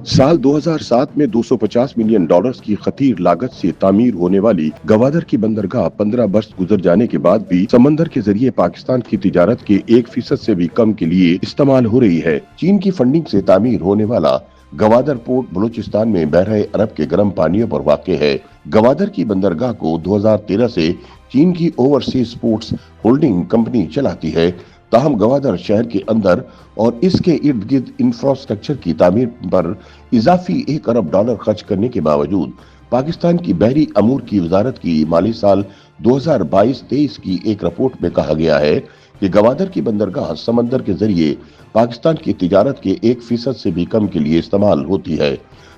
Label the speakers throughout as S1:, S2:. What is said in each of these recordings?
S1: साल 2007 में $250 मिलियन की खतीर लागत से तामीर होने वाली गवादर की बंदरगाह 15 वर्ष गुजर जाने के बाद भी समंदर के जरिए पाकिस्तान की तिजारत के 1% से भी कम के लिए इस्तेमाल हो रही है। चीन की फंडिंग से तामीर होने वाला गवादर पोर्ट बलूचिस्तान में बहरे अरब के गर्म पानियों पर वाक़ है। गवादर की बंदरगाह को 2013 से चीन की ओवरसीज पोर्ट्स होल्डिंग कंपनी चलाती है। ताहम गवादर शहर के अंदर और इसके इर्द गिर्द इंफ्रास्ट्रक्चर की तामीर पर इजाफी $1 अरब खर्च करने के बावजूद पाकिस्तान की बहरी अमूर की वजारत की माली साल 2022-23 की एक रिपोर्ट में कहा गया है कि गवादर की बंदरगाह समंदर के जरिए पाकिस्तान की तिजारत के 1% से भी कम के लिए इस्तेमाल होती है।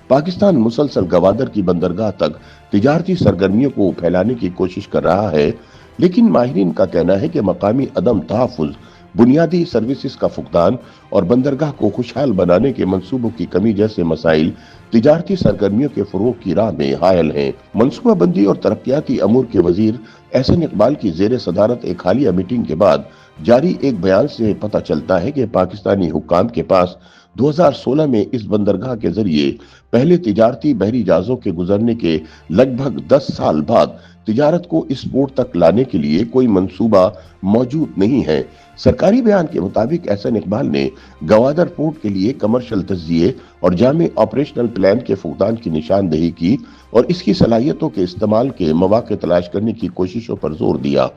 S1: पाकिस्तान मुसलसल गवादर की बंदरगाह तक तिजारती सरगर्मियों को फैलाने की कोशिश कर रहा है, लेकिन माहिरीन का कहना है कि मकामी अदम तहफ़्फ़ुज़, बुनियादी सर्विसेज का फुकदान और बंदरगाह को खुशहाल बनाने के मंसूबों की कमी जैसे मसाइल तिजारती सरगर्मियों के फरोग की राह में हायल हैं। मनसूबा बंदी और तरक्याती अमूर के वजीर एहसन इकबाल की जेर सदारत एक हालिया मीटिंग के बाद जारी एक बयान से पता चलता है कि पाकिस्तानी हुक्काम के पास 2016 में इस बंदरगाह के जरिए पहले तिजारती बहरी जहाजों के गुजरने के लगभग 10 साल बाद तिजारत को इस पोर्ट तक लाने के लिए कोई मंसूबा मौजूद नहीं है। सरकारी बयान के मुताबिक एहसन इकबाल ने गवादर पोर्ट के लिए कमर्शियल तज्जिए और जामे ऑपरेशनल प्लान के फुकदान की निशानदेही की और इसकी सलाहियतों के इस्तेमाल के मौके तलाश करने की कोशिशों पर जोर दिया।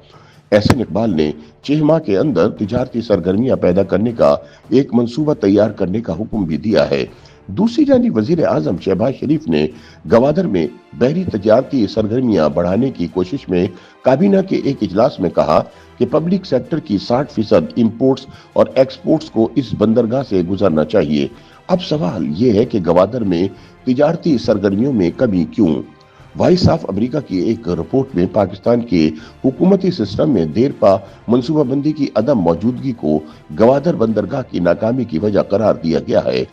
S1: एहसन इकबाल ने 6 माह के अंदर तिजारती सरगर्मियां पैदा करने का एक मंसूबा तैयार करने का हुक्म भी दिया है। दूसरी जानिब वजीर आजम शहबाज शरीफ ने गवादर में बहरी तिजारती सरगर्मियां बढ़ाने की कोशिश में काबीना के एक इजलास में कहा कि पब्लिक सेक्टर की 60% इंपोर्ट्स और एक्सपोर्ट्स को इस बंदरगाह से गुजरना चाहिए। अब सवाल ये है कि गवादर में तिजारती सरगर्मियों में कमी क्यों? वॉइस ऑफ अमेरिका की एक रिपोर्ट में पाकिस्तान के हुकूमती सिस्टम में देरपा मनसूबाबंदी की अदम मौजूदगी को गवादर बंदरगाह की नाकामी की वजह करार दिया गया है।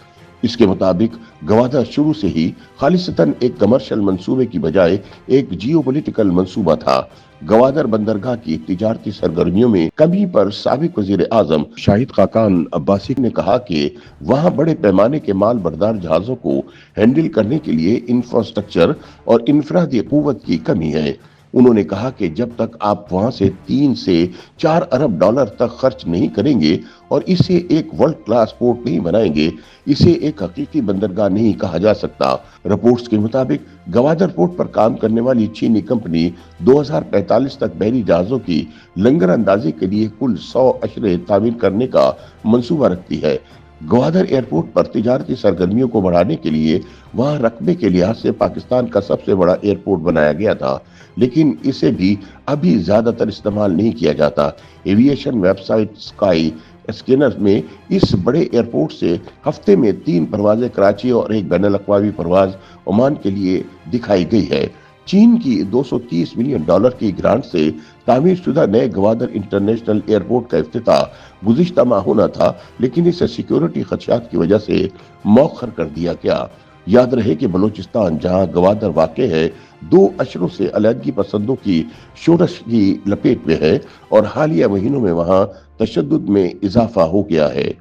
S1: इसके मुताबिक गवादर शुरू से ही खालिसतन एक कमर्शियल मंसूबे की बजाय एक जियोपॉलिटिकल मंसूबा था। गवादर बंदरगाह की तिजारती सरगर्मियों में कमी पर साबिक वजीर आजम शाहिद खाकान अब्बासी ने कहा कि वहां बड़े पैमाने के माल बरदार जहाजों को हैंडल करने के लिए इंफ्रास्ट्रक्चर और इंफरादी कुव्वत की कमी है। उन्होंने कहा कि जब तक आप वहां से 3 से 4 अरब डॉलर तक खर्च नहीं करेंगे और इसे एक वर्ल्ड क्लास पोर्ट नहीं बनाएंगे, इसे एक हकीकी बंदरगाह नहीं कहा जा सकता। रिपोर्ट्स के मुताबिक गवादर पोर्ट पर काम करने वाली चीनी कंपनी 2045 तक बहरी जहाजों की लंगर अंदाजी के लिए कुल 100 अशरे तामीर करने का मंसूबा रखती है। गवादर एयरपोर्ट पर तिजारती सरगर्मियों को बढ़ाने के लिए वहां रकबे के लिहाज से पाकिस्तान का सबसे बड़ा एयरपोर्ट बनाया गया था, लेकिन इसे भी अभी ज्यादातर इस्तेमाल नहीं किया जाता। एविएशन वेबसाइट स्काई स्कैनर में इस बड़े एयरपोर्ट से हफ्ते में 3 परवाजें कराची और एक बैनुल अक़वामी परवाज ओमान के लिए दिखाई गई है। चीन की $230 मिलियन की ग्रांट से तामीर शुदा नए गवादर इंटरनेशनल एयरपोर्ट का इफ्तिताह गुज़िश्ता माह होना था, लेकिन इसे सिक्योरिटी खदशात की वजह से मौखर कर दिया गया। याद रहे कि बलूचिस्तान जहां गवादर वाक़ है 2 अशरों से अलहदगी पसंदों की शोरश की लपेट में है और हालिया महीनों में वहां तशद्दुद में इजाफा हो गया है।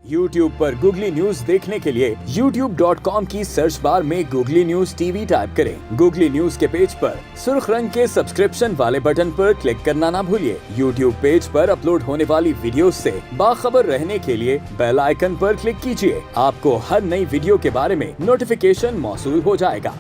S2: YouTube पर गूगली न्यूज देखने के लिए youtube.com की सर्च बार में गूगली न्यूज टीवी टाइप करें। गूगली न्यूज के पेज पर सुर्ख रंग के सब्सक्रिप्शन वाले बटन पर क्लिक करना ना भूलिए। YouTube पेज पर अपलोड होने वाली वीडियो से बाखबर रहने के लिए बेल आइकन पर क्लिक कीजिए। आपको हर नई वीडियो के बारे में नोटिफिकेशन मौसूल हो जाएगा।